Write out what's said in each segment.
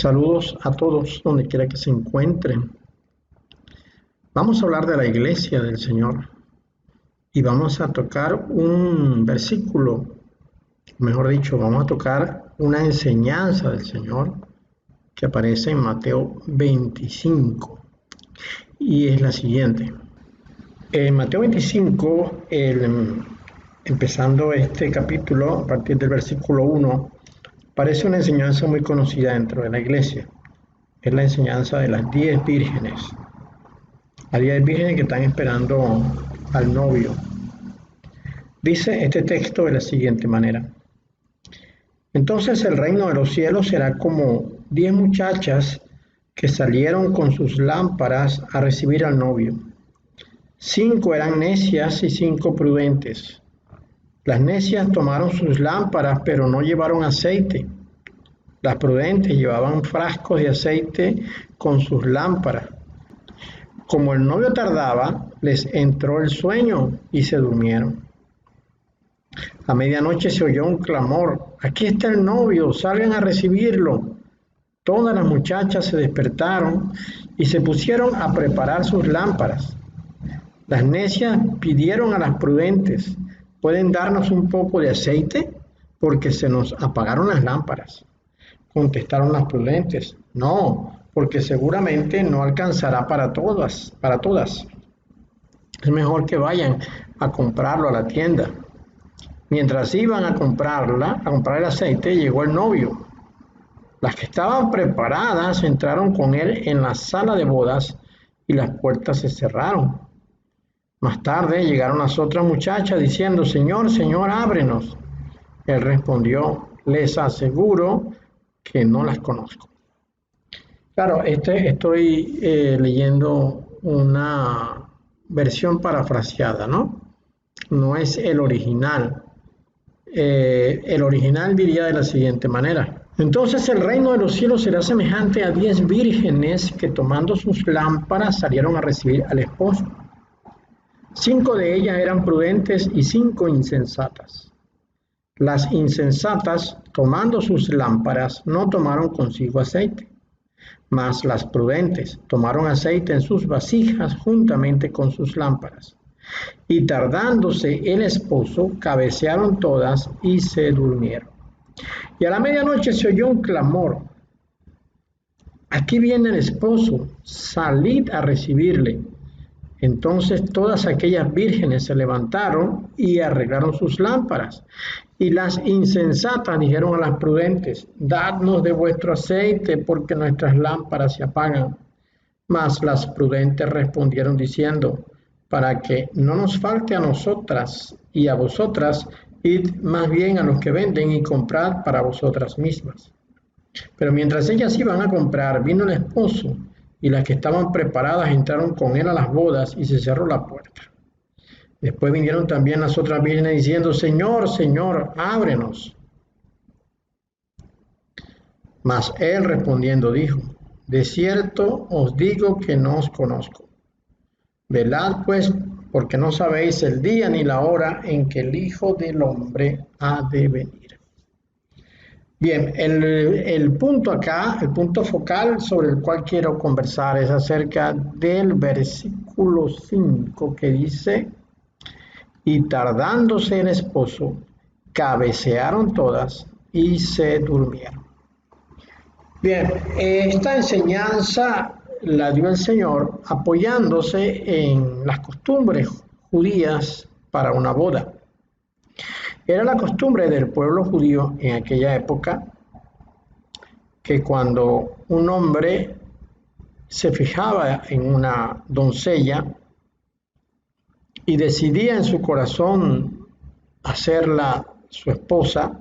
Saludos a todos donde quiera que se encuentren. Vamos a hablar de la iglesia del Señor y vamos a tocar un versículo, mejor dicho, vamos a tocar una enseñanza del Señor que aparece en Mateo 25 y es la siguiente. En Mateo 25, empezando este capítulo, a partir del versículo 1, parece una enseñanza muy conocida dentro de la iglesia. Es la enseñanza de las 10 vírgenes. Las 10 vírgenes que están esperando al novio. Dice este texto de la siguiente manera. Entonces el reino de los cielos será como 10 muchachas que salieron con sus lámparas a recibir al novio. 5 eran necias y 5 prudentes. Las necias tomaron sus lámparas, pero no llevaron aceite. Las prudentes llevaban frascos de aceite con sus lámparas. Como el novio tardaba, les entró el sueño y se durmieron. A medianoche se oyó un clamor: «Aquí está el novio, salgan a recibirlo». Todas las muchachas se despertaron y se pusieron a preparar sus lámparas. Las necias pidieron a las prudentes: «¿Pueden darnos un poco de aceite? Porque se nos apagaron las lámparas». Contestaron las prudentes: «No, porque seguramente no alcanzará para todas. Es mejor que vayan a comprarlo a la tienda». Mientras iban a comprar el aceite, llegó el novio. Las que estaban preparadas entraron con él en la sala de bodas y las puertas se cerraron. Más tarde llegaron las otras muchachas diciendo: «Señor, Señor, ábrenos». Él respondió: «Les aseguro que no las conozco». Claro, estoy leyendo una versión parafraseada, ¿no? No es el original. El original diría de la siguiente manera. Entonces el reino de los cielos será semejante a 10 vírgenes que tomando sus lámparas salieron a recibir al esposo. 5 de ellas eran prudentes y 5 insensatas. Las insensatas, tomando sus lámparas, no tomaron consigo aceite, mas las prudentes tomaron aceite en sus vasijas juntamente con sus lámparas. Y tardándose el esposo, cabecearon todas y se durmieron. Y a la medianoche se oyó un clamor: «Aquí viene el esposo, salid a recibirle». Entonces todas aquellas vírgenes se levantaron y arreglaron sus lámparas. Y las insensatas dijeron a las prudentes: «Dadnos de vuestro aceite, porque nuestras lámparas se apagan». Mas las prudentes respondieron diciendo: «Para que no nos falte a nosotras y a vosotras, id más bien a los que venden y comprad para vosotras mismas». Pero mientras ellas iban a comprar, vino el esposo, y las que estaban preparadas entraron con él a las bodas y se cerró la puerta. Después vinieron también las otras vírgenes diciendo: «Señor, Señor, ábrenos». Mas él respondiendo dijo: «De cierto os digo que no os conozco. Velad pues, porque no sabéis el día ni la hora en que el Hijo del Hombre ha de venir». Bien, el punto acá, el punto focal sobre el cual quiero conversar es acerca del versículo 5 que dice: «Y tardándose el esposo, cabecearon todas y se durmieron». Bien, esta enseñanza la dio el Señor apoyándose en las costumbres judías para una boda. Era la costumbre del pueblo judío en aquella época que cuando un hombre se fijaba en una doncella y decidía en su corazón hacerla su esposa,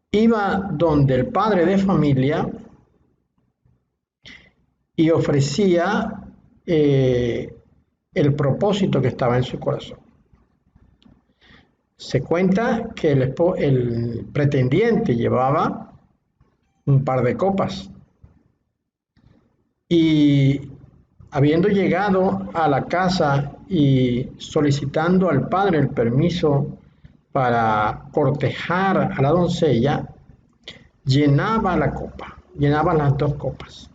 iba donde el padre de familia y ofrecía el propósito que estaba en su corazón. Se cuenta que el pretendiente llevaba un par de copas y habiendo llegado a la casa y solicitando al padre el permiso para cortejar a la doncella, llenaba la copa, llenaba las dos copas.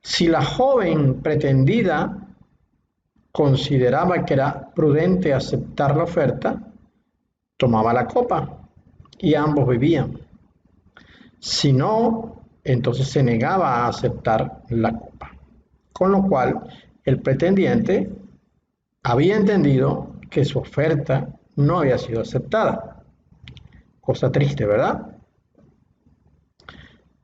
Si la joven pretendida consideraba que era prudente aceptar la oferta, tomaba la copa y ambos bebían. Si no, entonces se negaba a aceptar la copa. Con lo cual, el pretendiente había entendido que su oferta no había sido aceptada. Cosa triste, ¿verdad?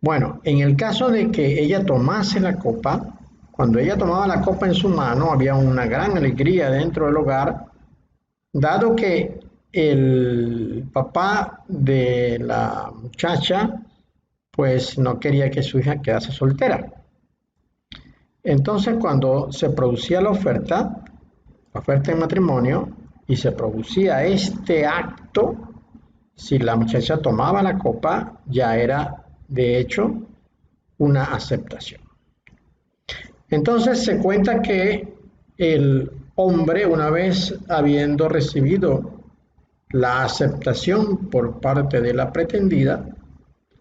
Bueno, en el caso de que ella tomase la copa, cuando ella tomaba la copa en su mano, había una gran alegría dentro del hogar, dado que el papá de la muchacha pues no quería que su hija quedase soltera. Entonces, cuando se producía la oferta de matrimonio, y se producía este acto, si la muchacha tomaba la copa, ya era de hecho una aceptación. Entonces se cuenta que el hombre, una vez habiendo recibido la aceptación por parte de la pretendida,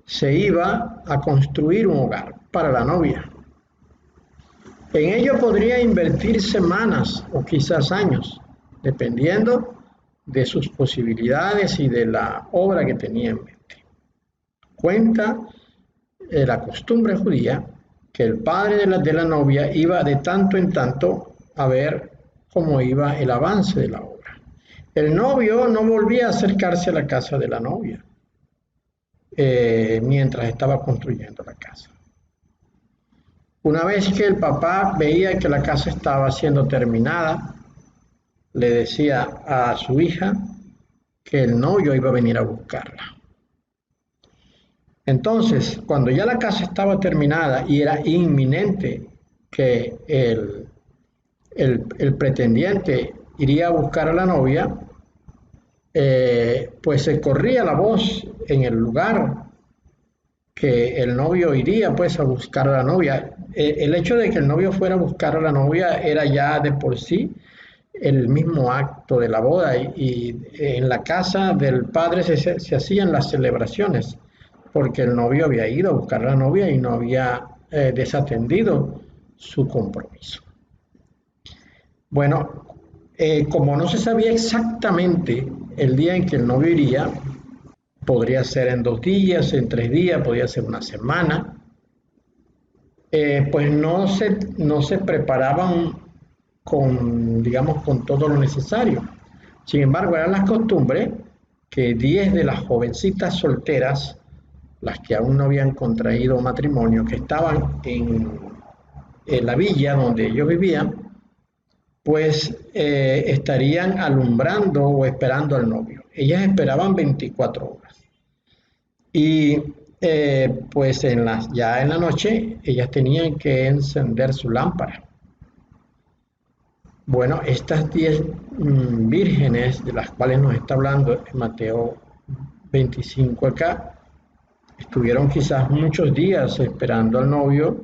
se iba a construir un hogar para la novia. En ello podría invertir semanas o quizás años, dependiendo de sus posibilidades y de la obra que tenía en mente. Cuenta la costumbre judía que el padre de la novia iba de tanto en tanto a ver cómo iba el avance de la obra. El novio no volvía a acercarse a la casa de la novia mientras estaba construyendo la casa. Una vez que el papá veía que la casa estaba siendo terminada, le decía a su hija que el novio iba a venir a buscarla. Entonces, cuando ya la casa estaba terminada y era inminente que el pretendiente iría a buscar a la novia, pues se corría la voz en el lugar que el novio iría pues a buscar a la novia. El hecho de que el novio fuera a buscar a la novia era ya de por sí el mismo acto de la boda, y en la casa del padre se hacían las celebraciones porque el novio había ido a buscar a la novia y no había desatendido su compromiso. Bueno, como no se sabía exactamente el día en que el novio iría, podría ser en 2 días, en 3 días, podría ser una semana, pues no se preparaban digamos, con todo lo necesario. Sin embargo, eran las costumbres que 10 de las jovencitas solteras, las que aún no habían contraído matrimonio, que estaban en la villa donde ellos vivían, pues estarían alumbrando o esperando al novio. Ellas esperaban 24 horas. Y pues ya en la noche ellas tenían que encender su lámpara. Bueno, estas 10 vírgenes de las cuales nos está hablando en Mateo 25 acá, estuvieron quizás muchos días esperando al novio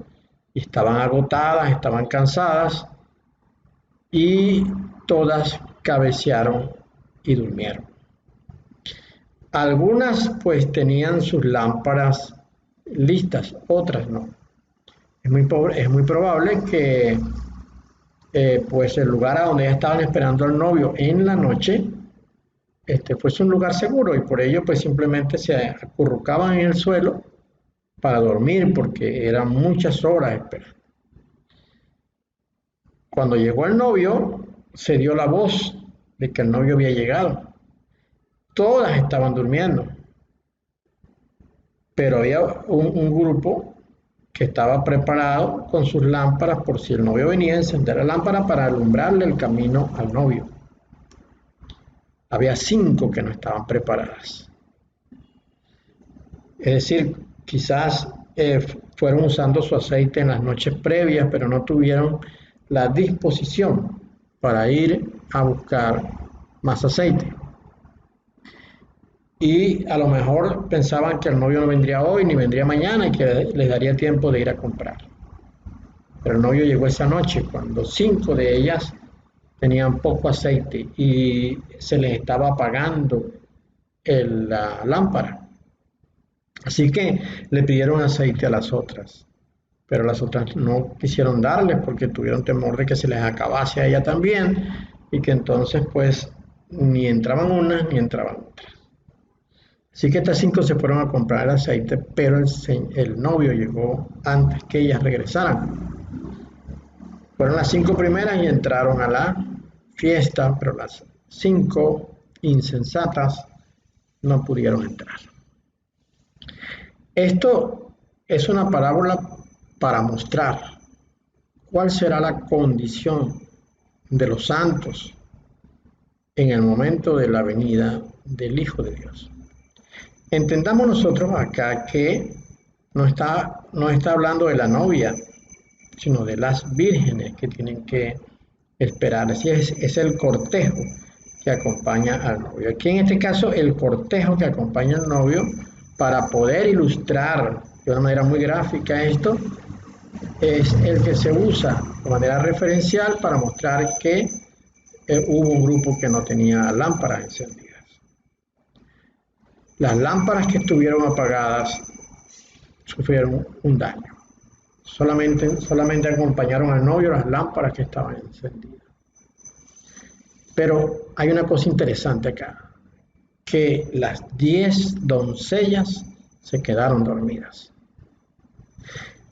y estaban agotadas, estaban cansadas, y todas cabecearon y durmieron. Algunas pues tenían sus lámparas listas, otras no. Es muy probable que pues el lugar a donde ya estaban esperando al novio en la noche fuese un lugar seguro, y por ello pues simplemente se acurrucaban en el suelo para dormir porque eran muchas horas esperando. Cuando llegó el novio, se dio la voz de que el novio había llegado. Todas estaban durmiendo, pero había un grupo que estaba preparado con sus lámparas por si el novio venía a encender la lámpara para alumbrarle el camino al novio. Había 5 que no estaban preparadas. Es decir, quizás fueron usando su aceite en las noches previas, pero no tuvieron la disposición para ir a buscar más aceite. Y a lo mejor pensaban que el novio no vendría hoy ni vendría mañana y que les daría tiempo de ir a comprar. Pero el novio llegó esa noche cuando 5 de ellas tenían poco aceite y se les estaba apagando la lámpara. Así que le pidieron aceite a las otras, pero las otras no quisieron darle porque tuvieron temor de que se les acabase a ella también y que entonces pues ni entraban unas ni entraban otras. Así que estas 5 se fueron a comprar el aceite, pero el novio llegó antes que ellas regresaran. Fueron las 5 primeras y entraron a la fiesta, pero las 5 insensatas no pudieron entrar. Esto es una parábola para mostrar cuál será la condición de los santos en el momento de la venida del Hijo de Dios. Entendamos nosotros acá que no está hablando de la novia, sino de las vírgenes que tienen que esperar. Así es el cortejo que acompaña al novio. Aquí en este caso el cortejo que acompaña al novio, para poder ilustrar de una manera muy gráfica esto, es el que se usa de manera referencial para mostrar que hubo un grupo que no tenía lámparas encendidas. Las lámparas que estuvieron apagadas sufrieron un daño. Solamente acompañaron al novio las lámparas que estaban encendidas. Pero hay una cosa interesante acá, que las 10 doncellas se quedaron dormidas.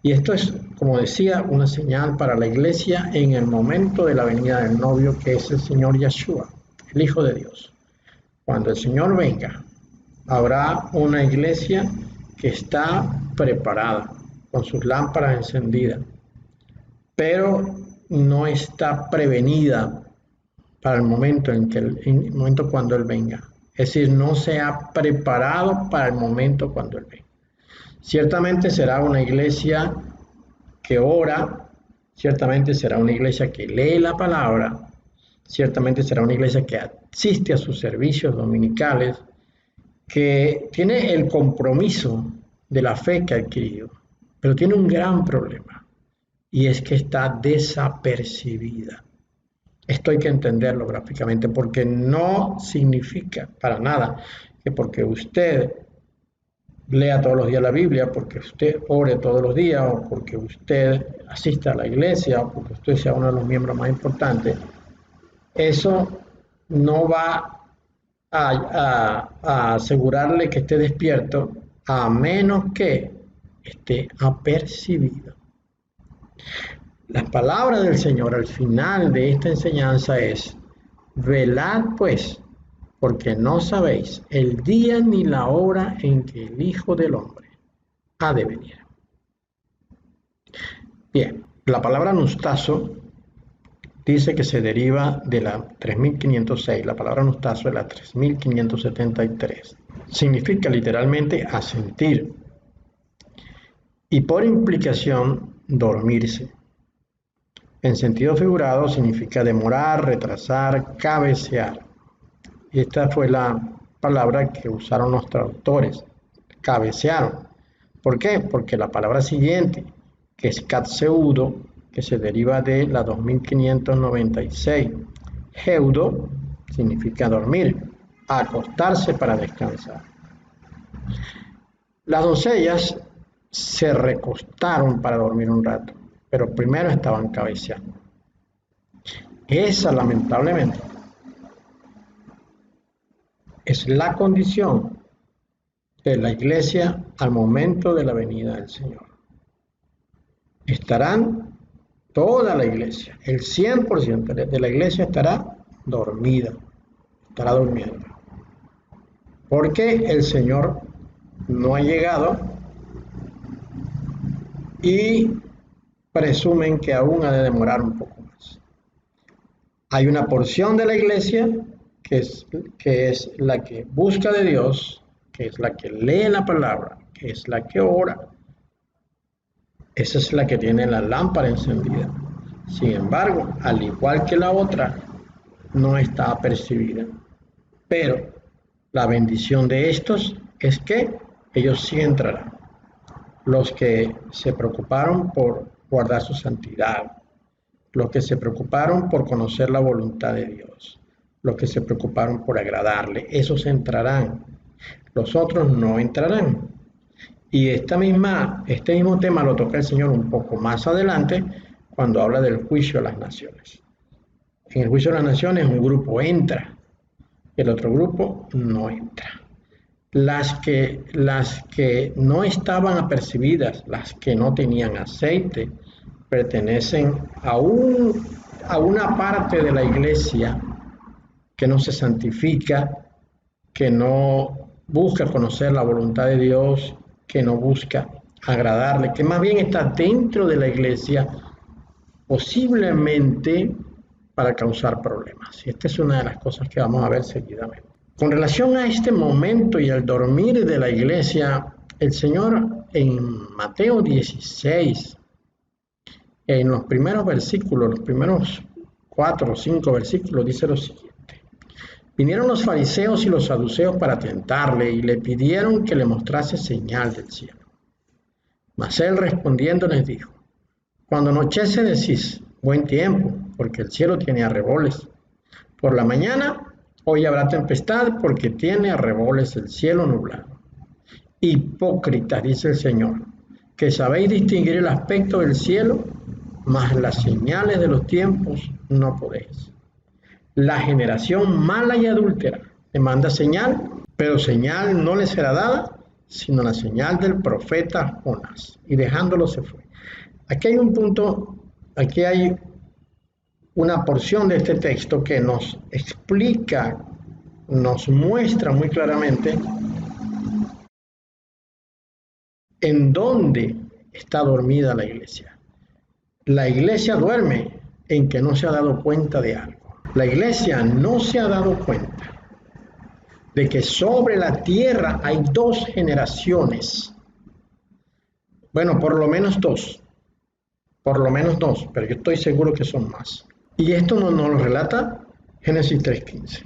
Y esto es, como decía, una señal para la iglesia en el momento de la venida del novio, que es el Señor Yeshua, el Hijo de Dios. Cuando el Señor venga, habrá una iglesia que está preparada, con sus lámparas encendidas, pero no está prevenida para el momento cuando Él venga. Es decir, no se ha preparado para el momento cuando Él venga. Ciertamente será una iglesia que ora, ciertamente será una iglesia que lee la palabra, ciertamente será una iglesia que asiste a sus servicios dominicales, que tiene el compromiso de la fe que ha adquirido, pero tiene un gran problema, y es que está desapercibida. Esto hay que entenderlo gráficamente, porque no significa para nada que porque usted lea todos los días la Biblia, porque usted ore todos los días, o porque usted asista a la iglesia, o porque usted sea uno de los miembros más importantes, eso no va a asegurarle que esté despierto, a menos que esté apercibido. Las palabras del Señor al final de esta enseñanza es: velad pues, porque no sabéis el día ni la hora en que el Hijo del Hombre ha de venir. Bien, la palabra nustazo dice que se deriva de la 3506, la palabra nustazo de la 3573. Significa literalmente asentir y por implicación dormirse. En sentido figurado significa demorar, retrasar, cabecear. Y esta fue la palabra que usaron los traductores, cabecearon. ¿Por qué? Porque la palabra siguiente, que es katseudo, que se deriva de la 2596, geudo, significa dormir, acostarse para descansar. Las doncellas se recostaron para dormir un rato, pero primero estaban cabeceando. Esa, lamentablemente, es la condición de la iglesia al momento de la venida del Señor. Estarán toda la iglesia, el 100% de la iglesia estará dormida, estará durmiendo. Porque el Señor no ha llegado y presumen que aún ha de demorar un poco más. Hay una porción de la iglesia que es la que busca de Dios, que es la que lee la palabra, que es la que ora. Esa es la que tiene la lámpara encendida. Sin embargo, al igual que la otra, no está apercibida. Pero la bendición de estos es que ellos sí entrarán. Los que se preocuparon por guardar su santidad, los que se preocuparon por conocer la voluntad de Dios, los que se preocuparon por agradarle, esos entrarán. Los otros no entrarán. Y este mismo tema lo toca el Señor un poco más adelante cuando habla del juicio a las naciones. En el juicio de las naciones un grupo entra, el otro grupo no entra. Las que no estaban apercibidas, las que no tenían aceite, pertenecen a una parte de la iglesia que no se santifica, que no busca conocer la voluntad de Dios, que no busca agradarle, que más bien está dentro de la iglesia, posiblemente para causar problemas. Y esta es una de las cosas que vamos a ver seguidamente. Con relación a este momento y al dormir de la iglesia, el Señor en Mateo 16, en los primeros versículos, los primeros 4 o 5 versículos, dice lo siguiente. Vinieron los fariseos y los saduceos para tentarle y le pidieron que le mostrase señal del cielo. Mas él respondiendo les dijo, cuando anochece decís, buen tiempo, porque el cielo tiene arreboles. Por la mañana, hoy habrá tempestad, porque tiene arreboles el cielo nublado. Hipócritas, dice el Señor, que sabéis distinguir el aspecto del cielo, mas las señales de los tiempos no podéis. La generación mala y adúltera demanda señal, pero señal no le será dada, sino la señal del profeta Jonás. Y dejándolo se fue. Aquí hay un punto, aquí hay una porción de este texto que nos explica, nos muestra muy claramente en dónde está dormida la iglesia. La iglesia duerme en que no se ha dado cuenta de algo. La iglesia no se ha dado cuenta de que sobre la tierra hay 2 generaciones. Bueno, por lo menos dos, pero yo estoy seguro que son más. Y esto nos lo relata Génesis 3:15.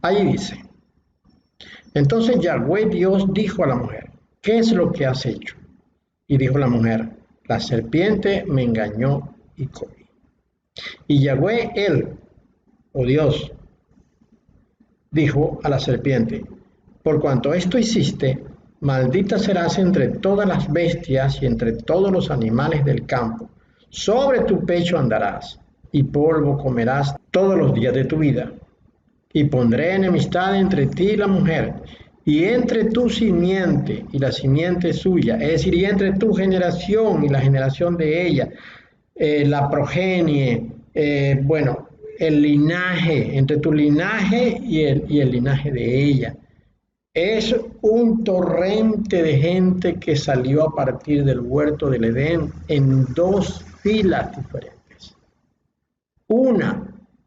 Ahí dice, entonces Yahweh Dios dijo a la mujer, ¿qué es lo que has hecho? Y dijo la mujer, la serpiente me engañó y comí. Y Yahweh, él, o Dios, dijo a la serpiente, por cuanto esto hiciste, maldita serás entre todas las bestias y entre todos los animales del campo. Sobre tu pecho andarás, y polvo comerás todos los días de tu vida. Y pondré enemistad entre ti y la mujer, y entre tu simiente y la simiente suya, es decir, y entre tu generación y la generación de ella, la progenie, el linaje, entre tu linaje y el linaje de ella. Es un torrente de gente que salió a partir del huerto del Edén en 2 filas diferentes. Una,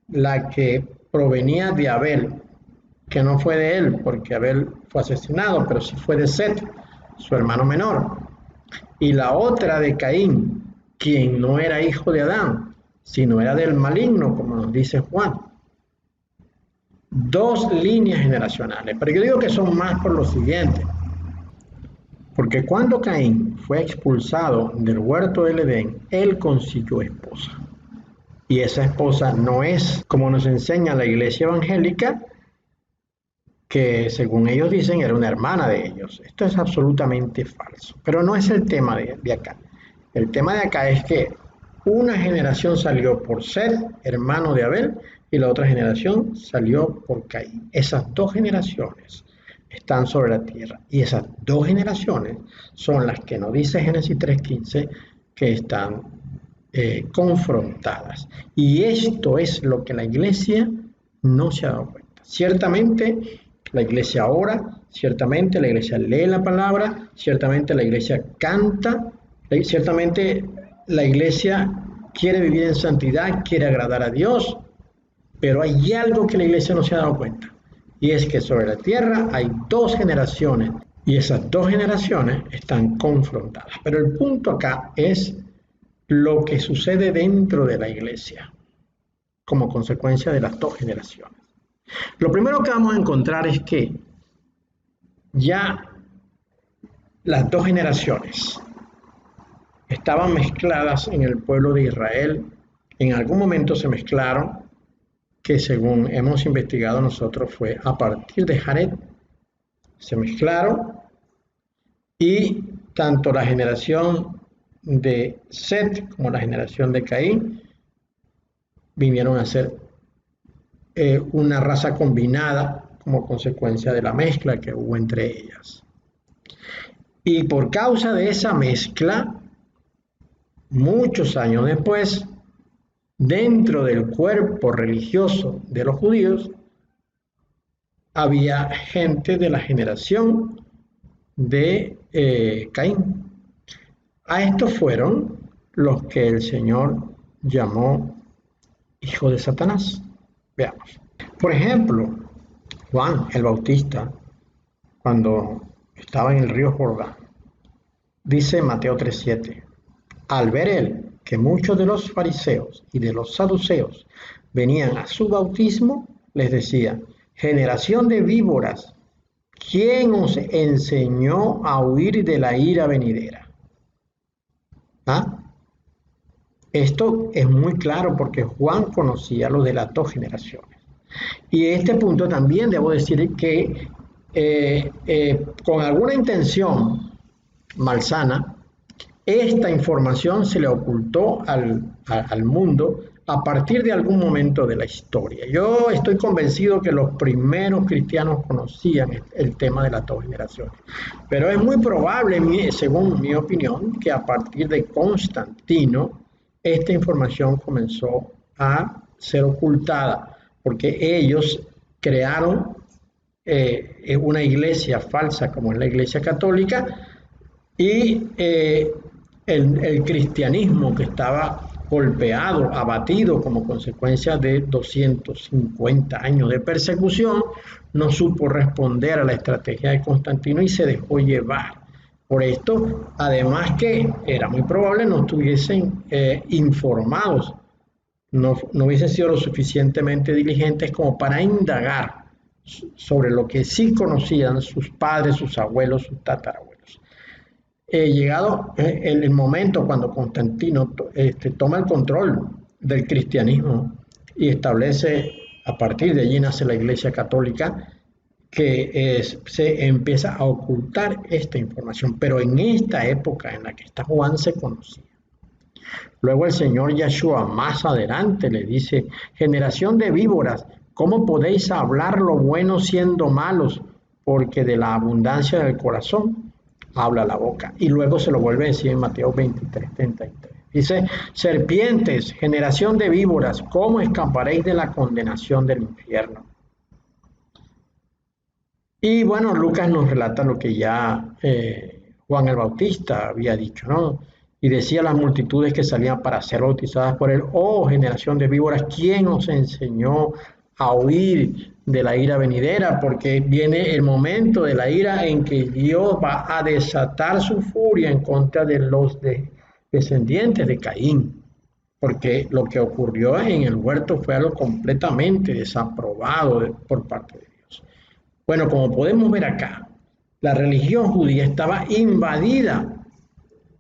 la que provenía de Abel, que no fue de él, porque Abel fue asesinado, pero sí fue de Set, su hermano menor. Y la otra de Caín, quien no era hijo de Adán, sino era del maligno, como nos dice Juan. 2 líneas generacionales, pero yo digo que son más por lo siguiente, porque cuando Caín fue expulsado del huerto del Edén, él consiguió esposa, y esa esposa no es, como nos enseña la iglesia evangélica, que según ellos dicen era una hermana de ellos. Esto es absolutamente falso, pero no es el tema de acá. El tema de acá es que una generación salió por Set, hermano de Abel, y la otra generación salió por Caín. Esas 2 generaciones están sobre la tierra, y esas 2 generaciones son las que nos dice Génesis 3:15 que están confrontadas. Y esto es lo que la iglesia no se ha dado cuenta. Ciertamente la iglesia ora, ciertamente la iglesia lee la palabra, ciertamente la iglesia canta, ciertamente la iglesia quiere vivir en santidad, quiere agradar a Dios, pero hay algo que la iglesia no se ha dado cuenta, y es que sobre la tierra hay 2 generaciones, y esas 2 generaciones están confrontadas. Pero el punto acá es lo que sucede dentro de la iglesia como consecuencia de las 2 generaciones. Lo primero que vamos a encontrar es que ya las 2 generaciones estaban mezcladas en el pueblo de Israel. En algún momento se mezclaron, que según hemos investigado nosotros fue a partir de Jared. Se mezclaron Y tanto la generación de Set como la generación de Caín vinieron a ser una raza combinada como consecuencia de la mezcla que hubo entre ellas. Y por causa de esa mezcla, muchos años después, dentro del cuerpo religioso de los judíos, había gente de la generación de Caín. A estos fueron los que el Señor llamó hijo de Satanás. Veamos. Por ejemplo, Juan el Bautista, cuando estaba en el río Jordán, dice Mateo 3:7, al ver él que muchos de los fariseos y de los saduceos venían a su bautismo, les decía, generación de víboras, ¿quién os enseñó a huir de la ira venidera? ¿Ah? Esto es muy claro porque Juan conocía lo de las dos generaciones. Y este punto también debo decir que con alguna intención malsana, esta información se le ocultó al mundo a partir de algún momento de la historia. Yo estoy convencido que los primeros cristianos conocían el tema de las dos generaciones, pero es muy probable, según mi opinión, que a partir de Constantino esta información comenzó a ser ocultada, porque ellos crearon una iglesia falsa como es la Iglesia Católica y el cristianismo que estaba golpeado, abatido como consecuencia de 250 años de persecución, no supo responder a la estrategia de Constantino y se dejó llevar. Por esto, además que era muy probable no estuviesen informados, no hubiesen sido lo suficientemente diligentes como para indagar sobre lo que sí conocían sus padres, sus abuelos, sus tatarabuelos. Llegado el momento cuando Constantino toma el control del cristianismo y establece, a partir de allí nace la Iglesia Católica, que se empieza a ocultar esta información, pero en esta época en la que está Juan se conocía. Luego el Señor Yeshua más adelante le dice, generación de víboras, ¿cómo podéis hablar lo bueno siendo malos? Porque de la abundancia del corazón habla la boca. Y luego se lo vuelve a decir en Mateo 23:33. Dice, serpientes, generación de víboras, ¿cómo escaparéis de la condenación del infierno? Y bueno, Lucas nos relata lo que ya Juan el Bautista había dicho, ¿no? Y decía a las multitudes que salían para ser bautizadas por él, oh generación de víboras, ¿quién os enseñó a huir de la ira venidera? Porque viene el momento de la ira en que Dios va a desatar su furia en contra de los descendientes de Caín. Porque lo que ocurrió en el huerto fue algo completamente desaprobado por parte de Dios. Bueno, como podemos ver acá, la religión judía estaba invadida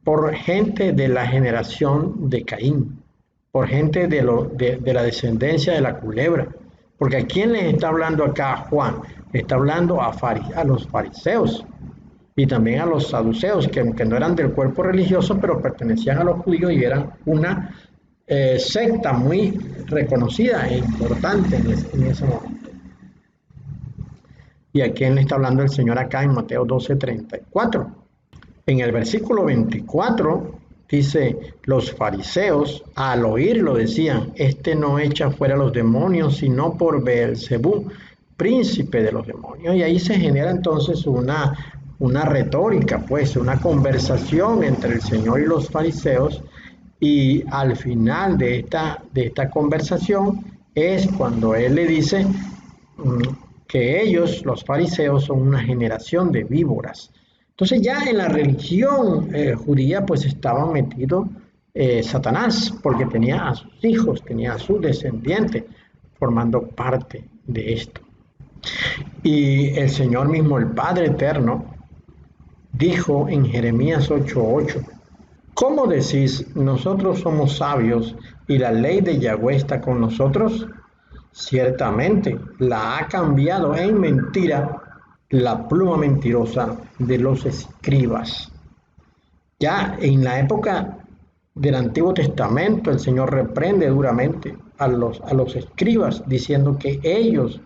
por gente de la generación de Caín, por gente de la descendencia de la culebra. Porque ¿a quién les está hablando acá Juan? Le está hablando a los fariseos y también a los saduceos, que aunque no eran del cuerpo religioso, pero pertenecían a los judíos y eran una secta muy reconocida e importante en ese momento. ¿Y a quién le está hablando el Señor acá en Mateo 12:34? En el versículo 24 dice, los fariseos al oírlo decían, este no echa fuera los demonios, sino por Beelzebú, príncipe de los demonios. Y ahí se genera entonces una retórica, pues, una conversación entre el Señor y los fariseos, y al final de esta conversación es cuando Él le dice que ellos, los fariseos, son una generación de víboras. Entonces ya en la religión judía pues estaba metido Satanás, porque tenía a sus hijos, tenía a sus descendientes formando parte de esto. Y el Señor mismo, el Padre Eterno, dijo en Jeremías 8:8, ¿cómo decís, nosotros somos sabios y la ley de Yahweh está con nosotros? Ciertamente la ha cambiado en mentira la pluma mentirosa de los escribas. Ya en la época del Antiguo Testamento el Señor reprende duramente a los escribas diciendo que ellos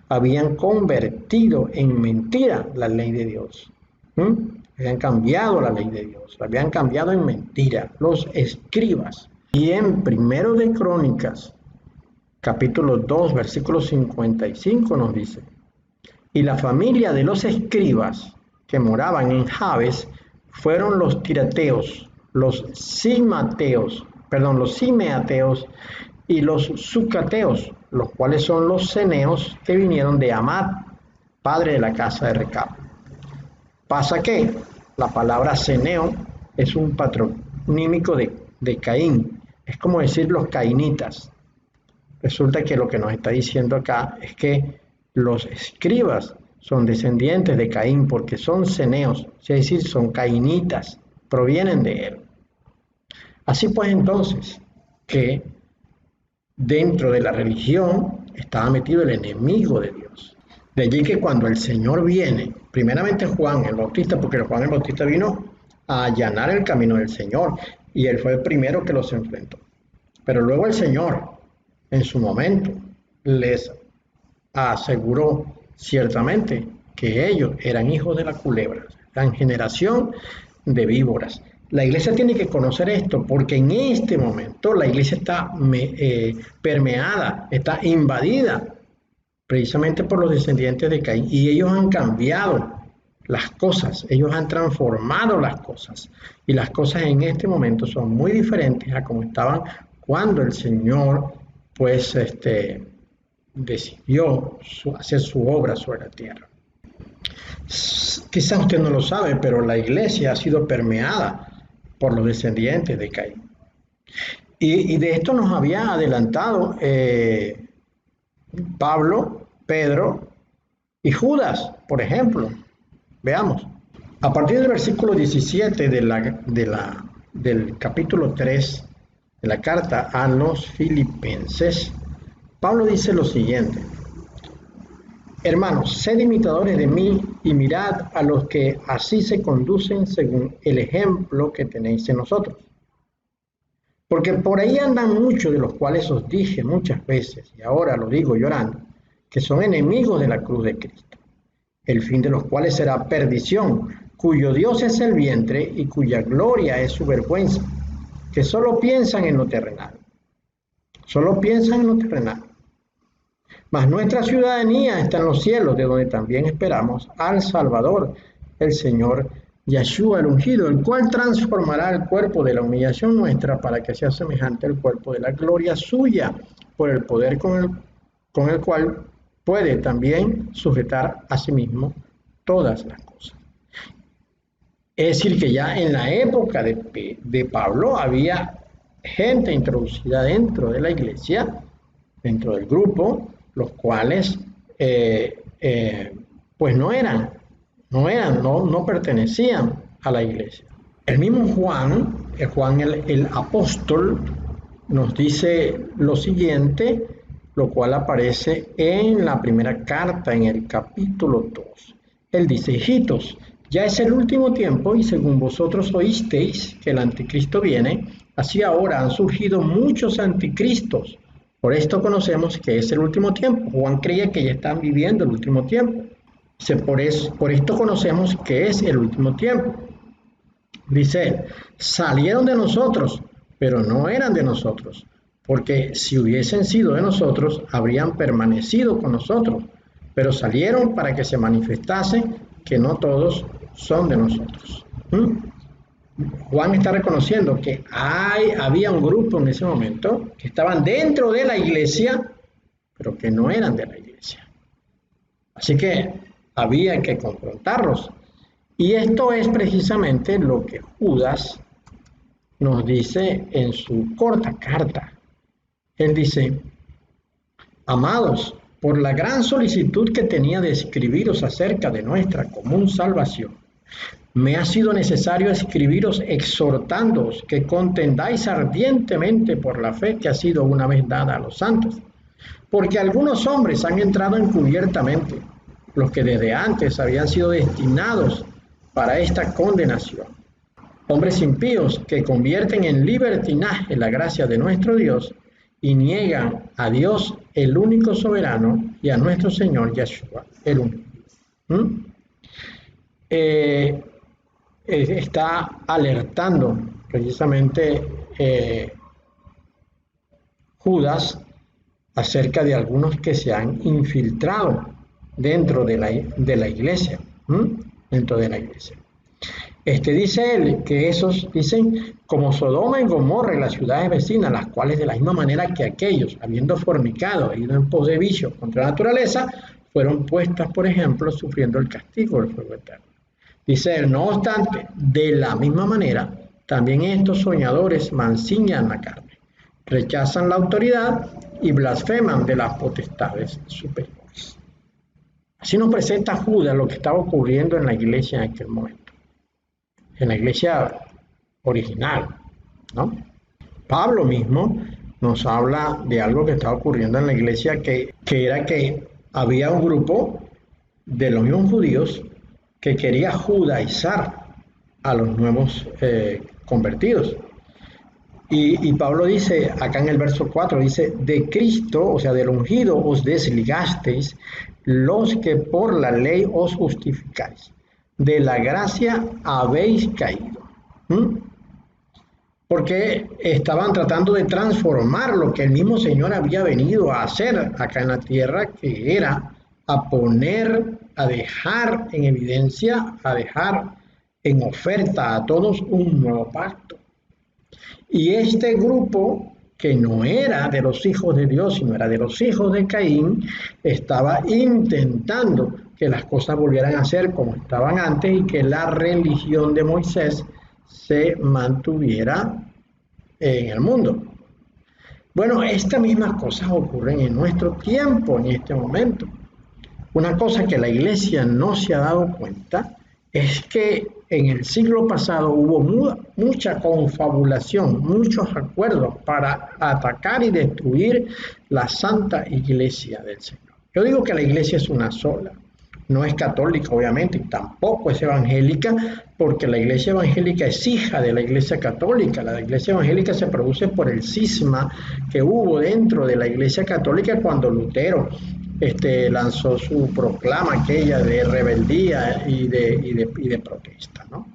habían convertido en mentira la ley de Dios. Habían cambiado la ley de Dios, la habían cambiado en mentira los escribas. Y en Primero de Crónicas, capítulo 2, versículo 55 nos dice: y la familia de los escribas que moraban en Jabes fueron los tirateos, los simeateos y los sucateos, los cuales son los ceneos que vinieron de Amad, padre de la casa de Recab. Pasa que la palabra ceneo es un patronímico de Caín, es como decir los cainitas. Resulta que lo que nos está diciendo acá es que los escribas son descendientes de Caín porque son ceneos, es decir, son cainitas, provienen de él. Así pues entonces, que dentro de la religión estaba metido el enemigo de Dios. De allí que cuando el Señor viene, primeramente Juan el Bautista, porque Juan el Bautista vino a allanar el camino del Señor y él fue el primero que los enfrentó. Pero luego el Señor, en su momento, les aseguró ciertamente que ellos eran hijos de la culebra, eran generación de víboras. La iglesia tiene que conocer esto porque en este momento la iglesia está permeada, está invadida precisamente por los descendientes de Caín y ellos han cambiado las cosas, ellos han transformado las cosas y las cosas en este momento son muy diferentes a como estaban cuando el Señor pues decidió hacer su obra sobre la tierra. Quizás usted no lo sabe, pero la iglesia ha sido permeada por los descendientes de Caín. Y de esto nos había adelantado Pablo, Pedro y Judas, por ejemplo. Veamos. A partir del versículo 17 del capítulo 3 de la carta a los Filipenses, Pablo dice lo siguiente: hermanos, sed imitadores de mí y mirad a los que así se conducen según el ejemplo que tenéis en nosotros. Porque por ahí andan muchos de los cuales os dije muchas veces, y ahora lo digo llorando, que son enemigos de la cruz de Cristo, el fin de los cuales será perdición, cuyo Dios es el vientre y cuya gloria es su vergüenza, que solo piensan en lo terrenal. Solo piensan en lo terrenal. Mas nuestra ciudadanía está en los cielos, de donde también esperamos al Salvador, el Señor Yeshua el ungido, el cual transformará el cuerpo de la humillación nuestra para que sea semejante al cuerpo de la gloria suya, por el poder con el cual puede también sujetar a sí mismo todas las cosas. Es decir, que ya en la época de Pablo había gente introducida dentro de la iglesia, dentro del grupo, los cuales pues no pertenecían a la iglesia. El mismo Juan el apóstol, nos dice lo siguiente, lo cual aparece en la primera carta, en el capítulo 2. Él dice: hijitos, ya es el último tiempo, y según vosotros oísteis que el anticristo viene, así ahora han surgido muchos anticristos. Por esto conocemos que es el último tiempo. Juan creía que ya están viviendo el último tiempo. Por esto conocemos que es el último tiempo. Dice: salieron de nosotros, pero no eran de nosotros, porque si hubiesen sido de nosotros, habrían permanecido con nosotros, pero salieron para que se manifestase que no todos son de nosotros. Juan está reconociendo que había un grupo en ese momento que estaban dentro de la iglesia, pero que no eran de la iglesia. Así que había que confrontarlos. Y esto es precisamente lo que Judas nos dice en su corta carta. Él dice: amados, por la gran solicitud que tenía de escribiros acerca de nuestra común salvación, me ha sido necesario escribiros exhortándoos que contendáis ardientemente por la fe que ha sido una vez dada a los santos, porque algunos hombres han entrado encubiertamente, los que desde antes habían sido destinados para esta condenación. Hombres impíos que convierten en libertinaje la gracia de nuestro Dios y niegan a Dios el único soberano y a nuestro Señor Yeshua el único. Está alertando precisamente Judas acerca de algunos que se han infiltrado dentro de la iglesia, dentro de la iglesia. Dice él que esos dicen como Sodoma y Gomorra y las ciudades vecinas, las cuales de la misma manera que aquellos, habiendo fornicado e ido en pos de vicios contra la naturaleza, fueron puestas, por ejemplo, sufriendo el castigo del fuego eterno. Dice él, no obstante, de la misma manera, también estos soñadores mancillan la carne, rechazan la autoridad y blasfeman de las potestades superiores. Así nos presenta Judas lo que estaba ocurriendo en la iglesia en aquel momento, en la iglesia original, ¿no? Pablo mismo nos habla de algo que estaba ocurriendo en la iglesia, que era que había un grupo de los mismos judíos que quería judaizar a los nuevos convertidos. Y Pablo dice, acá en el verso 4, dice, de Cristo, o sea, del ungido os desligasteis, los que por la ley os justificáis. De la gracia habéis caído. Porque estaban tratando de transformar lo que el mismo Señor había venido a hacer acá en la tierra, que era a poner, a dejar en evidencia, a dejar en oferta a todos un nuevo pacto. Y este grupo, que no era de los hijos de Dios, sino era de los hijos de Caín, estaba intentando que las cosas volvieran a ser como estaban antes y que la religión de Moisés se mantuviera en el mundo. Bueno, estas mismas cosas ocurren en nuestro tiempo, en este momento. Una cosa que la iglesia no se ha dado cuenta es que en el siglo pasado hubo mucha confabulación, muchos acuerdos para atacar y destruir la santa iglesia del Señor. Yo digo que la iglesia es una sola. No es católica, obviamente, y tampoco es evangélica, porque la iglesia evangélica es hija de la iglesia católica. La iglesia evangélica se produce por el cisma que hubo dentro de la iglesia católica cuando Lutero lanzó su proclama aquella de rebeldía y de protesta, ¿no?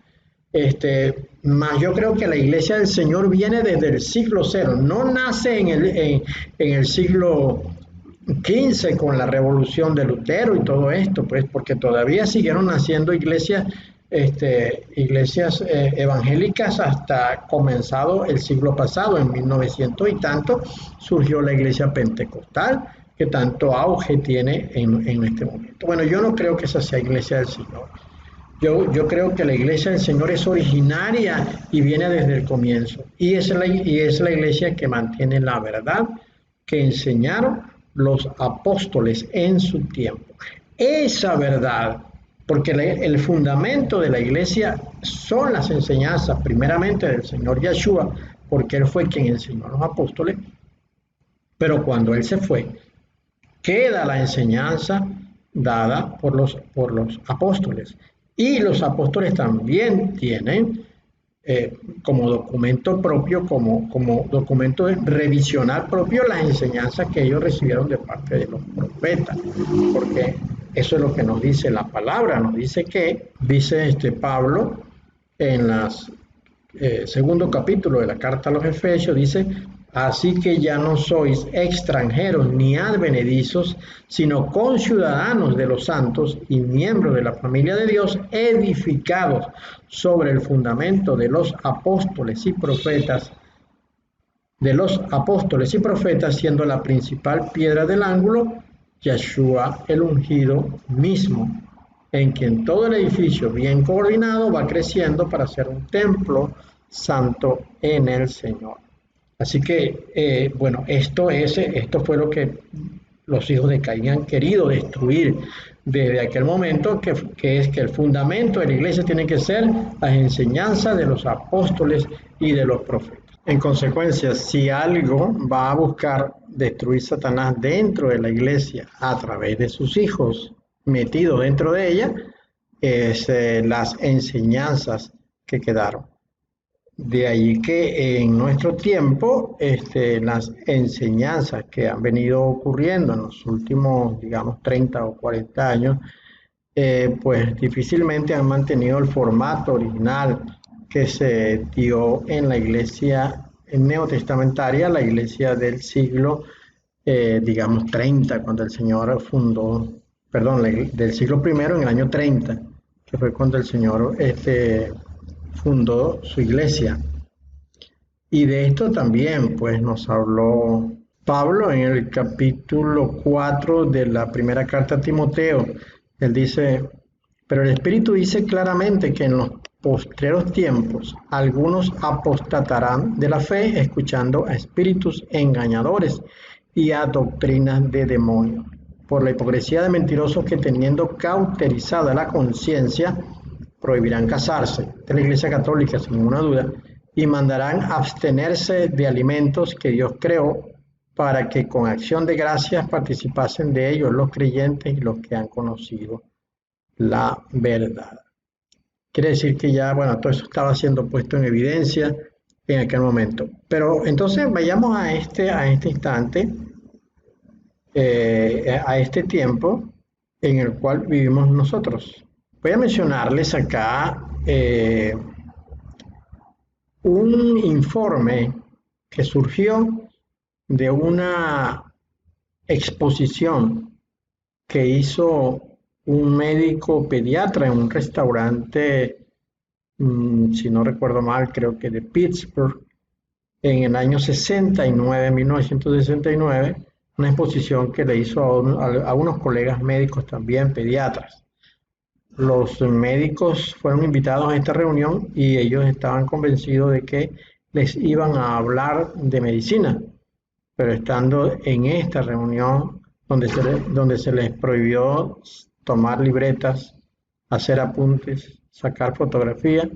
Más yo creo que la iglesia del Señor viene desde el siglo cero, no nace en el siglo XV con la revolución de Lutero y todo esto, pues porque todavía siguieron naciendo iglesias evangélicas hasta comenzado el siglo pasado. En 1900 y tanto surgió la iglesia pentecostal, que tanto auge tiene en este momento. Bueno, yo no creo que esa sea iglesia del Señor. Yo creo que la iglesia del Señor es originaria y viene desde el comienzo. Y es la iglesia que mantiene la verdad que enseñaron los apóstoles en su tiempo. Esa verdad, porque el fundamento de la iglesia son las enseñanzas primeramente del Señor Yeshua, porque Él fue quien enseñó a los apóstoles, pero cuando Él se fue, queda la enseñanza dada por los apóstoles. Y los apóstoles también tienen como documento propio, como documento revisional propio, las enseñanzas que ellos recibieron de parte de los profetas, porque eso es lo que nos dice la palabra. Nos dice que, dice Pablo en el segundo capítulo de la carta a los Efesios, dice: así que ya no sois extranjeros ni advenedizos, sino conciudadanos de los santos y miembros de la familia de Dios, edificados sobre el fundamento de los apóstoles y profetas, siendo la principal piedra del ángulo Yeshua el ungido mismo, en quien todo el edificio bien coordinado va creciendo para ser un templo santo en el Señor. Así que, bueno, esto fue lo que los hijos de Caín han querido destruir desde aquel momento, que es que el fundamento de la iglesia tiene que ser las enseñanzas de los apóstoles y de los profetas. En consecuencia, si algo va a buscar destruir Satanás dentro de la iglesia a través de sus hijos, metido dentro de ella es las enseñanzas que quedaron. De allí que en nuestro tiempo las enseñanzas que han venido ocurriendo en los últimos, digamos, 30 o 40 años, pues difícilmente han mantenido el formato original que se dio en la iglesia neotestamentaria, la iglesia del siglo, digamos, 30, cuando el Señor fundó, perdón, del siglo primero en el año 30, que fue cuando el Señor fundó su iglesia. Y de esto también, pues, nos habló Pablo en el capítulo 4 de la primera carta a Timoteo. Él dice, pero el Espíritu dice claramente que en los postreros tiempos algunos apostatarán de la fe, escuchando a espíritus engañadores y a doctrinas de demonios, por la hipocresía de mentirosos que, teniendo cauterizada la conciencia, prohibirán casarse, de la Iglesia Católica sin ninguna duda, y mandarán abstenerse de alimentos que Dios creó para que con acción de gracias participasen de ellos los creyentes y los que han conocido la verdad. Quiere decir que ya, bueno, todo eso estaba siendo puesto en evidencia en aquel momento. Pero entonces vayamos a este instante, a este tiempo en el cual vivimos nosotros. Voy a mencionarles acá un informe que surgió de una exposición que hizo un médico pediatra en un restaurante, si no recuerdo mal, creo que de Pittsburgh, en el año 69, 1969, una exposición que le hizo a unos colegas médicos también, pediatras. Los médicos fueron invitados a esta reunión y ellos estaban convencidos de que les iban a hablar de medicina, pero estando en esta reunión donde se les prohibió tomar libretas, hacer apuntes, sacar fotografías,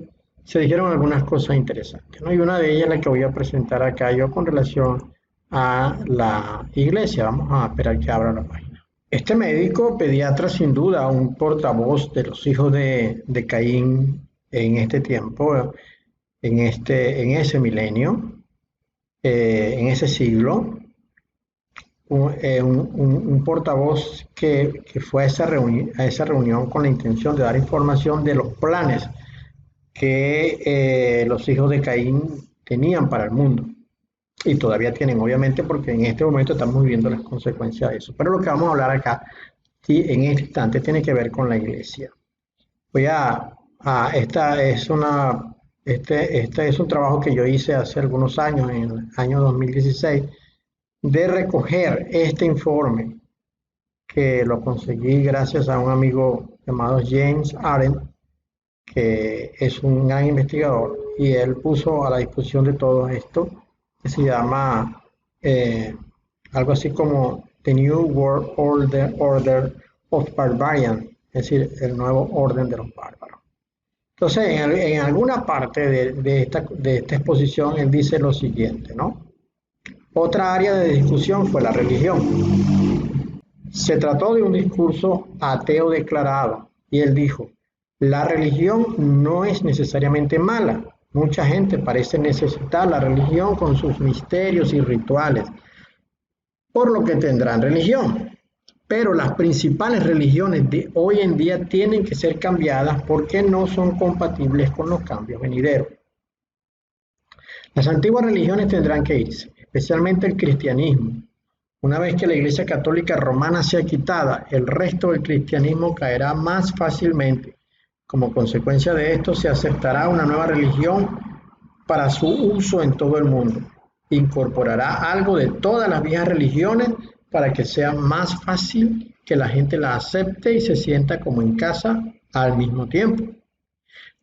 se dijeron algunas cosas interesantes, ¿no? Y una de ellas la que voy a presentar acá yo con relación a la iglesia. Vamos a esperar que abra la página. Este médico pediatra, sin duda, un portavoz de los hijos de Caín en este tiempo, en ese milenio, en ese siglo, un portavoz que fue a esa reunión con la intención de dar información de los planes que los hijos de Caín tenían para el mundo. Y todavía tienen, obviamente, porque en este momento estamos viviendo las consecuencias de eso. Pero lo que vamos a hablar acá, sí, en este instante, tiene que ver con la iglesia. Este es un trabajo que yo hice hace algunos años, en el año 2016, de recoger este informe, que lo conseguí gracias a un amigo llamado James Arendt, que es un gran investigador, y él puso a la disposición de todo esto, que se llama algo así como The New World Order of Barbarian, es decir, el nuevo orden de los bárbaros. Entonces, en alguna parte de esta exposición, él dice lo siguiente, ¿no? Otra área de discusión fue la religión. Se trató de un discurso ateo declarado, y él dijo, la religión no es necesariamente mala. Mucha gente parece necesitar la religión con sus misterios y rituales, por lo que tendrán religión. Pero las principales religiones de hoy en día tienen que ser cambiadas porque no son compatibles con los cambios venideros. Las antiguas religiones tendrán que irse, especialmente el cristianismo. Una vez que la Iglesia Católica Romana sea quitada, el resto del cristianismo caerá más fácilmente. Como consecuencia de esto, se aceptará una nueva religión para su uso en todo el mundo. Incorporará algo de todas las viejas religiones para que sea más fácil que la gente la acepte y se sienta como en casa al mismo tiempo.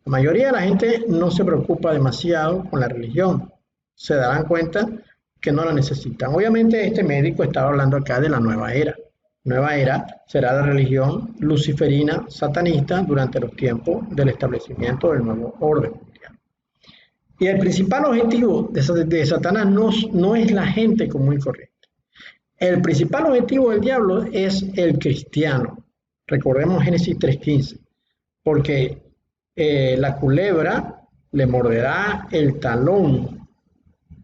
La mayoría de la gente no se preocupa demasiado con la religión. Se darán cuenta que no la necesitan. Obviamente este médico estaba hablando acá de la nueva era. Nueva era será la religión luciferina satanista durante los tiempos del establecimiento del nuevo orden mundial. Y el principal objetivo de Satanás no es la gente común y corriente. El principal objetivo del diablo es el cristiano. Recordemos Génesis 3:15, porque la culebra le morderá el talón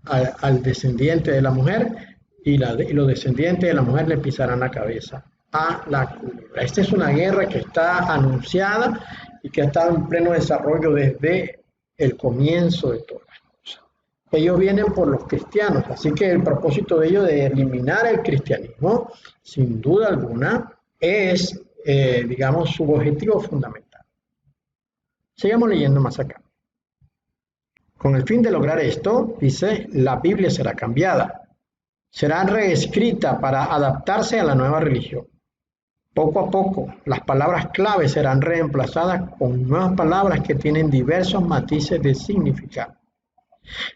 al descendiente de la mujer y los descendientes de la mujer le pisarán la cabeza a la culebra. Esta es una guerra que está anunciada y que ha estado en pleno desarrollo desde el comienzo de todas las cosas. Ellos vienen por los cristianos, así que el propósito de ellos de eliminar el cristianismo, sin duda alguna, es, digamos, su objetivo fundamental. Sigamos leyendo más acá. Con el fin de lograr esto, dice, la Biblia será cambiada. Será reescrita para adaptarse a la nueva religión. Poco a poco, las palabras clave serán reemplazadas con nuevas palabras que tienen diversos matices de significado.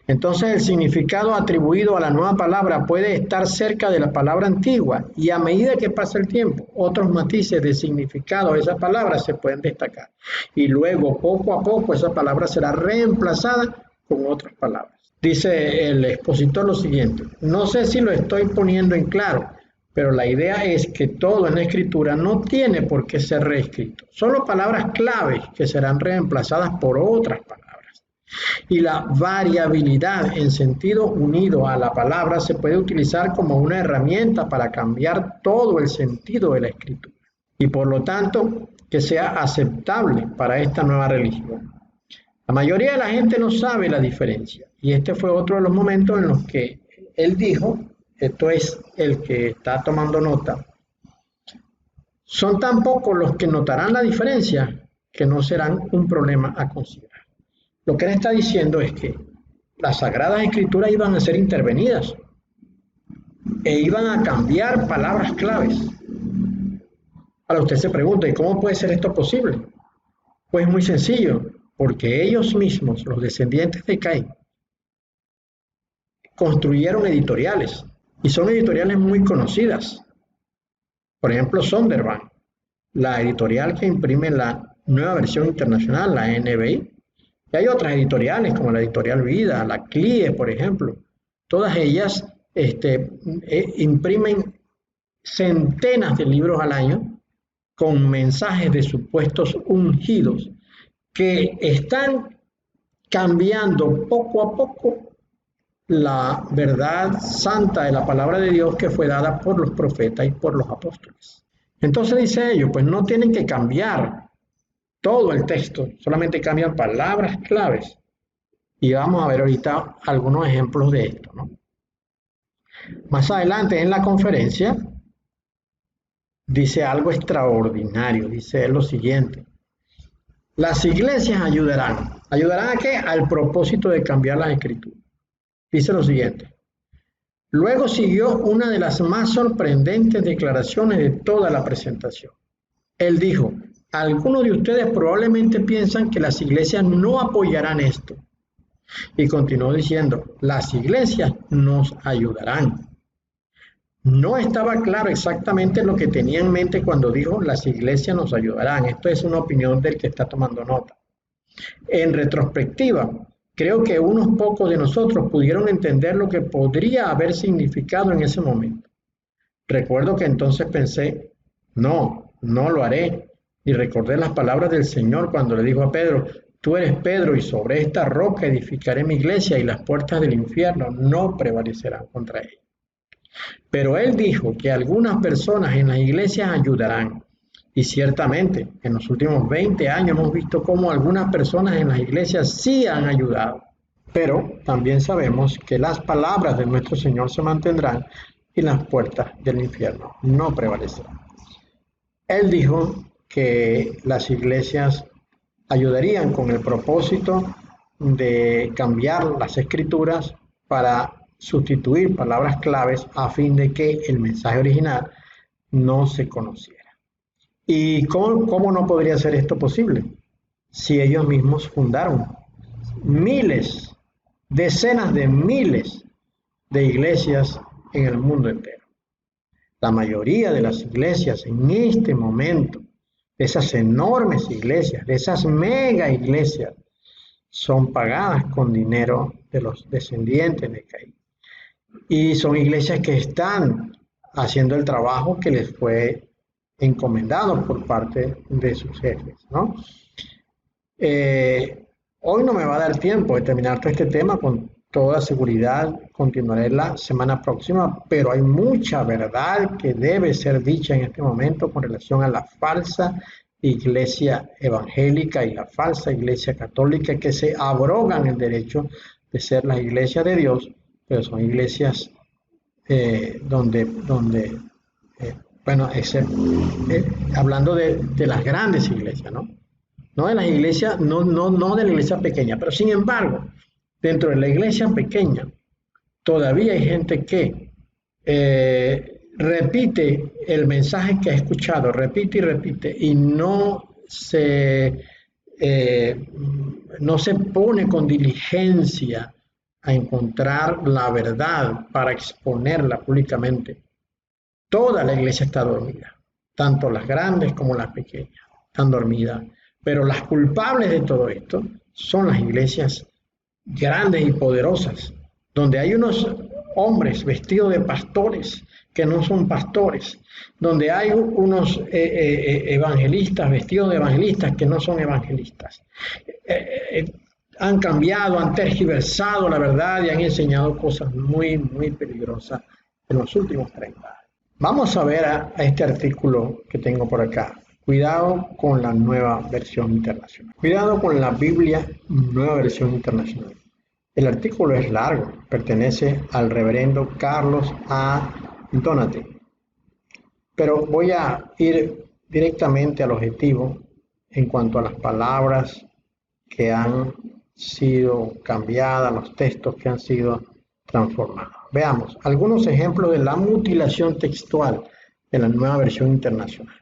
Entonces, el significado atribuido a la nueva palabra puede estar cerca de la palabra antigua y a medida que pasa el tiempo, otros matices de significado de esa palabra se pueden destacar. Y luego, poco a poco, esa palabra será reemplazada con otras palabras. Dice el expositor lo siguiente: no sé si lo estoy poniendo en claro, pero la idea es que todo en la escritura no tiene por qué ser reescrito. Solo palabras claves que serán reemplazadas por otras palabras. Y la variabilidad en sentido unido a la palabra se puede utilizar como una herramienta para cambiar todo el sentido de la escritura. Y por lo tanto, que sea aceptable para esta nueva religión. La mayoría de la gente no sabe la diferencia. Y este fue otro de los momentos en los que él dijo, esto es el que está tomando nota, son tan pocos los que notarán la diferencia que no serán un problema a considerar. Lo que él está diciendo es que las Sagradas Escrituras iban a ser intervenidas e iban a cambiar palabras claves. Ahora usted se pregunta, ¿y cómo puede ser esto posible? Pues muy sencillo, porque ellos mismos, los descendientes de Caín, construyeron editoriales, y son editoriales muy conocidas. Por ejemplo, Zondervan, la editorial que imprime la nueva versión internacional, la NBI. Y hay otras editoriales, como la editorial Vida, la CLIE, por ejemplo. Todas ellas imprimen centenas de libros al año con mensajes de supuestos ungidos que están cambiando poco a poco la verdad santa de la palabra de Dios que fue dada por los profetas y por los apóstoles. Entonces dice ellos, pues no tienen que cambiar todo el texto, solamente cambian palabras claves. Y vamos a ver ahorita algunos ejemplos de esto, ¿no? Más adelante en la conferencia dice algo extraordinario, dice lo siguiente: las iglesias ayudarán. ¿Ayudarán a qué? Al propósito de cambiar las escrituras. Dice lo siguiente: luego siguió una de las más sorprendentes declaraciones de toda la presentación. Él dijo: algunos de ustedes probablemente piensan que las iglesias no apoyarán esto. Y continuó diciendo: las iglesias nos ayudarán. No estaba claro exactamente lo que tenía en mente cuando dijo las iglesias nos ayudarán. Esto es una opinión del que está tomando nota. En retrospectiva, creo que unos pocos de nosotros pudieron entender lo que podría haber significado en ese momento. Recuerdo que entonces pensé, no lo haré. Y recordé las palabras del Señor cuando le dijo a Pedro: tú eres Pedro y sobre esta roca edificaré mi iglesia y las puertas del infierno no prevalecerán contra ella. Pero él dijo que algunas personas en las iglesias ayudarán. Y ciertamente, en los últimos 20 años hemos visto cómo algunas personas en las iglesias sí han ayudado. Pero también sabemos que las palabras de nuestro Señor se mantendrán y las puertas del infierno no prevalecerán. Él dijo que las iglesias ayudarían con el propósito de cambiar las escrituras para sustituir palabras claves a fin de que el mensaje original no se conociera. ¿Y cómo no podría ser esto posible? Si ellos mismos fundaron miles, decenas de miles de iglesias en el mundo entero. La mayoría de las iglesias en este momento, de esas enormes iglesias, de esas mega iglesias, son pagadas con dinero de los descendientes de Caín. Y son iglesias que están haciendo el trabajo que les fue encomendados por parte de sus jefes, ¿no? Hoy no me va a dar tiempo de terminar todo este tema, con toda seguridad continuaré la semana próxima, pero hay mucha verdad que debe ser dicha en este momento con relación a la falsa iglesia evangélica y la falsa iglesia católica, que se abrogan el derecho de ser las iglesias de Dios, pero son iglesias donde bueno, hablando de las grandes iglesias, ¿no? No de las iglesias, no de la iglesia pequeña, pero sin embargo, dentro de la iglesia pequeña, todavía hay gente que repite el mensaje que ha escuchado, repite y repite, y no se pone con diligencia a encontrar la verdad para exponerla públicamente. Toda la iglesia está dormida, tanto las grandes como las pequeñas, están dormidas. Pero las culpables de todo esto son las iglesias grandes y poderosas, donde hay unos hombres vestidos de pastores que no son pastores, donde hay unos evangelistas vestidos de evangelistas que no son evangelistas. Han cambiado, han tergiversado la verdad y han enseñado cosas muy, muy peligrosas en los últimos 30 años. Vamos a ver a este artículo que tengo por acá. Cuidado con la nueva versión internacional. Cuidado con la Biblia nueva versión internacional. El artículo es largo, pertenece al reverendo Carlos A. Donati. Pero voy a ir directamente al objetivo en cuanto a las palabras que han sido cambiadas, los textos que han sido transformados. Veamos algunos ejemplos de la mutilación textual de la nueva versión internacional.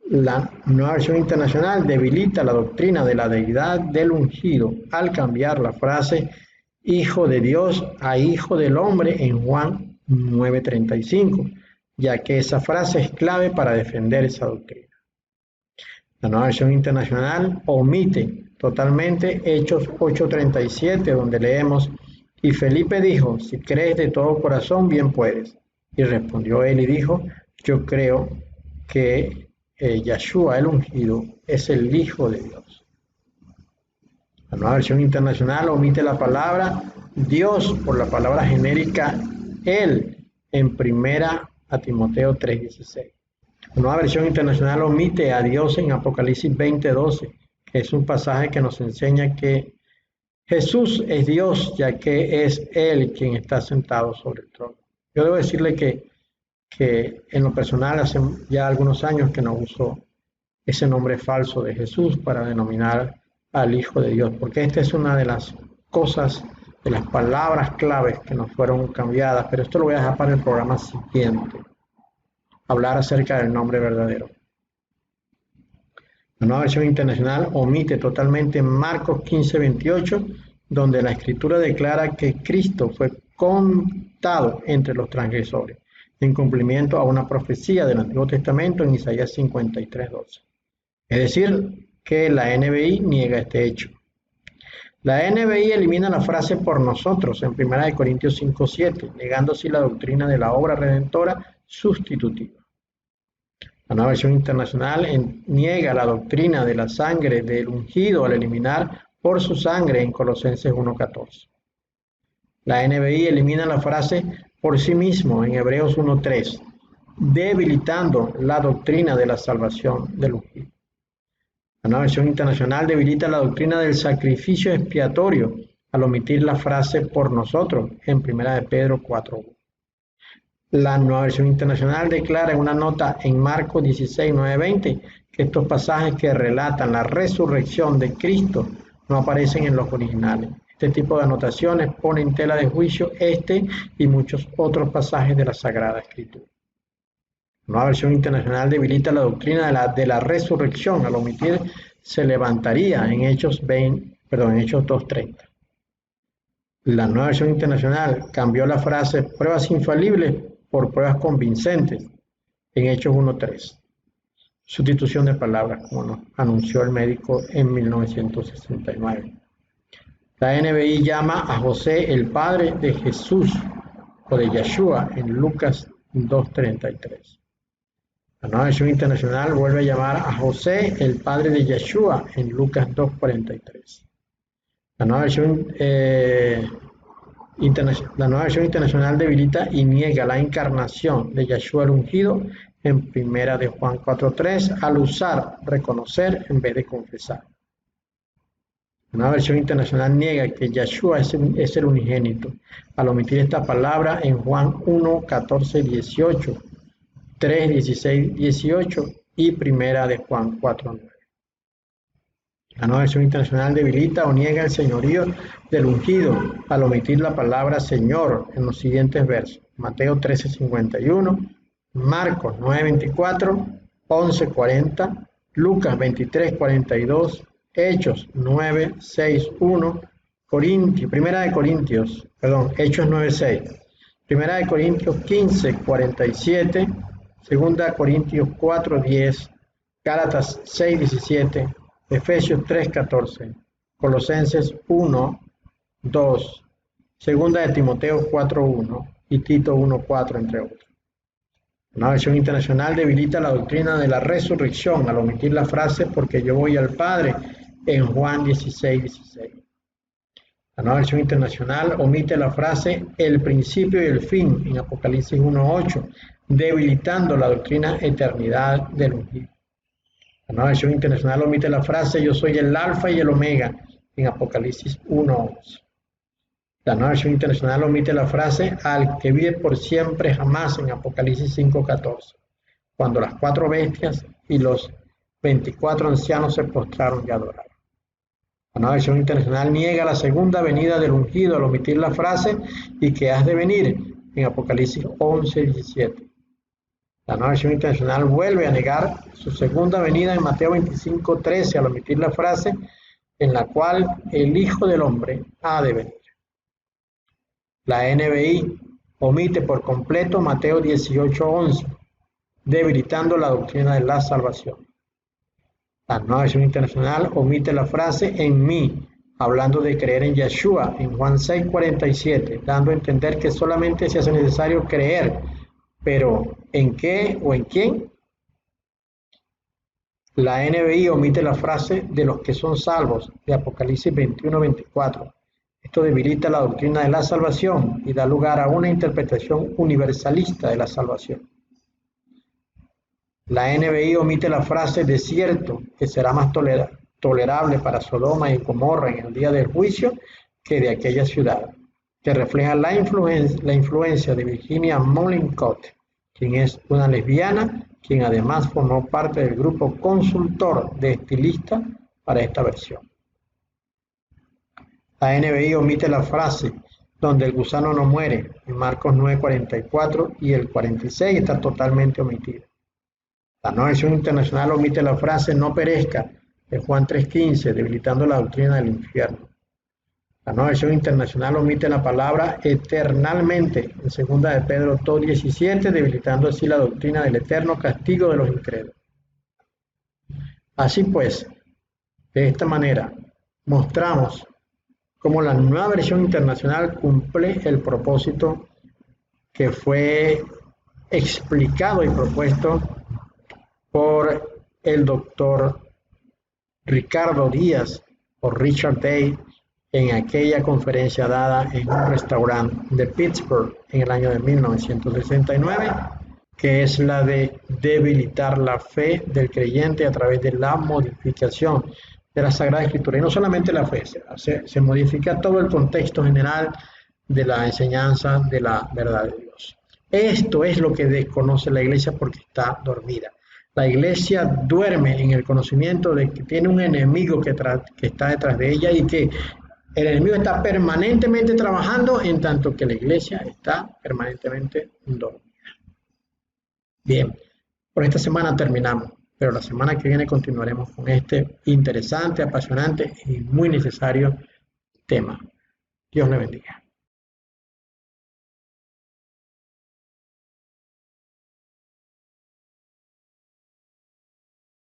La nueva versión internacional debilita la doctrina de la deidad del ungido al cambiar la frase hijo de Dios a hijo del hombre en Juan 9:35, ya que esa frase es clave para defender esa doctrina. La nueva versión internacional omite totalmente Hechos 8:37, donde leemos: y Felipe dijo, si crees de todo corazón, bien puedes. Y respondió él y dijo, yo creo que Yeshua el ungido es el Hijo de Dios. La nueva versión internacional omite la palabra Dios por la palabra genérica Él en 1 Timoteo 3:16. La nueva versión internacional omite a Dios en Apocalipsis 20:12, que es un pasaje que nos enseña que Jesús es Dios, ya que es Él quien está sentado sobre el trono. Yo debo decirle que en lo personal hace ya algunos años que no uso ese nombre falso de Jesús para denominar al Hijo de Dios, porque esta es una de las cosas, de las palabras claves que nos fueron cambiadas, pero esto lo voy a dejar para el programa siguiente, hablar acerca del nombre verdadero. La nueva versión internacional omite totalmente Marcos 15:28, donde la Escritura declara que Cristo fue contado entre los transgresores, en cumplimiento a una profecía del Antiguo Testamento en Isaías 53:12. Es decir, que la NBI niega este hecho. La NBI elimina la frase por nosotros en 1 Corintios 5:7, negando así la doctrina de la obra redentora sustitutiva. La nueva versión internacional niega la doctrina de la sangre del ungido al eliminar por su sangre en Colosenses 1:14. La NBI elimina la frase por sí mismo en Hebreos 1:3, debilitando la doctrina de la salvación del ungido. La nueva versión internacional debilita la doctrina del sacrificio expiatorio al omitir la frase por nosotros en 1 Pedro 4:1. La nueva versión internacional declara en una nota en Marcos 16:9-20 que estos pasajes que relatan la resurrección de Cristo no aparecen en los originales. Este tipo de anotaciones pone en tela de juicio este y muchos otros pasajes de la Sagrada Escritura. La nueva versión internacional debilita la doctrina de la resurrección al omitir se levantaría en Hechos 2:30. La nueva versión internacional cambió la frase pruebas infalibles por pruebas convincentes en Hechos 1:3. Sustitución de palabras, como nos anunció el médico en 1969. La NBI llama a José el padre de Jesús o de Yeshua en Lucas 2:33. La Nueva Versión Internacional vuelve a llamar a José el padre de Yeshua en Lucas 2:43. La Nueva Versión Internacional debilita y niega la encarnación de Yeshua el ungido en Primera de Juan 4:3 al usar reconocer en vez de confesar. La Nueva Versión Internacional niega que Yeshua es el unigénito al omitir esta palabra en Juan 1:14-18, 3:16-18 y Primera de Juan 4:9. La Nueva Versión Internacional debilita o niega el señorío del ungido al omitir la palabra Señor en los siguientes versos: Mateo 13:51, Marcos 9:24, 11:40, Lucas 23:42, Hechos 9:6-1, Hechos 9:6, Primera de Corintios 15:47, Segunda de Corintios 4:10, Gálatas 6:17, Efesios 3:14, Colosenses 1:2, Segunda de Timoteo 4:1 y Tito 1:4, entre otros. Una versión internacional debilita la doctrina de la resurrección al omitir la frase porque yo voy al Padre en Juan 16:16. La nueva versión internacional omite la frase el principio y el fin en Apocalipsis 1:8, debilitando la doctrina eternidad del ungido. La nueva versión internacional omite la frase yo soy el alfa y el omega en Apocalipsis 1:11. La nueva versión internacional omite la frase al que vive por siempre jamás en Apocalipsis 5:14, cuando las 4 bestias y los 24 ancianos se postraron y adoraron. La nueva versión internacional niega la segunda venida del ungido al omitir la frase y que has de venir en Apocalipsis 11:17. La nueva versión internacional vuelve a negar su segunda venida en Mateo 25:13 al omitir la frase en la cual el Hijo del Hombre ha de venir. La NBI omite por completo Mateo 18:11, debilitando la doctrina de la salvación. La nueva versión internacional omite la frase en mí, hablando de creer en Yeshua en Juan 6:47, dando a entender que solamente se hace necesario creer, pero ¿en qué o en quién? La NBI omite la frase de los que son salvos de Apocalipsis 21:24. Esto debilita la doctrina de la salvación y da lugar a una interpretación universalista de la salvación. La NBI omite la frase desierto, que será más tolerable para Sodoma y Gomorra en el día del juicio que de aquella ciudad, que refleja la influencia de Virginia Mollenkott, quien es una lesbiana, quien además formó parte del grupo consultor de estilistas para esta versión. La NBI omite la frase donde el gusano no muere en Marcos 9:44 y el 46 está totalmente omitida. La nueva versión internacional omite la frase no perezca en Juan 3:15, debilitando la doctrina del infierno. La nueva versión internacional omite la palabra eternalmente en segunda de Pedro 2:17, debilitando así la doctrina del eterno castigo de los incrédulos. Así pues, de esta manera mostramos cómo la nueva versión internacional cumple el propósito que fue explicado y propuesto por el doctor Ricardo Díaz o Richard Day en aquella conferencia dada en un restaurante de Pittsburgh en el año de 1969, que es la de debilitar la fe del creyente a través de la modificación de la Sagrada Escritura. Y no solamente la fe, se modifica todo el contexto general de la enseñanza de la verdad de Dios. Esto es lo que desconoce la iglesia porque está dormida. La iglesia duerme en el conocimiento de que tiene un enemigo que está detrás de ella y que el enemigo está permanentemente trabajando en tanto que la iglesia está permanentemente dormida. Bien, por esta semana terminamos, pero la semana que viene continuaremos con este interesante, apasionante y muy necesario tema. Dios le bendiga.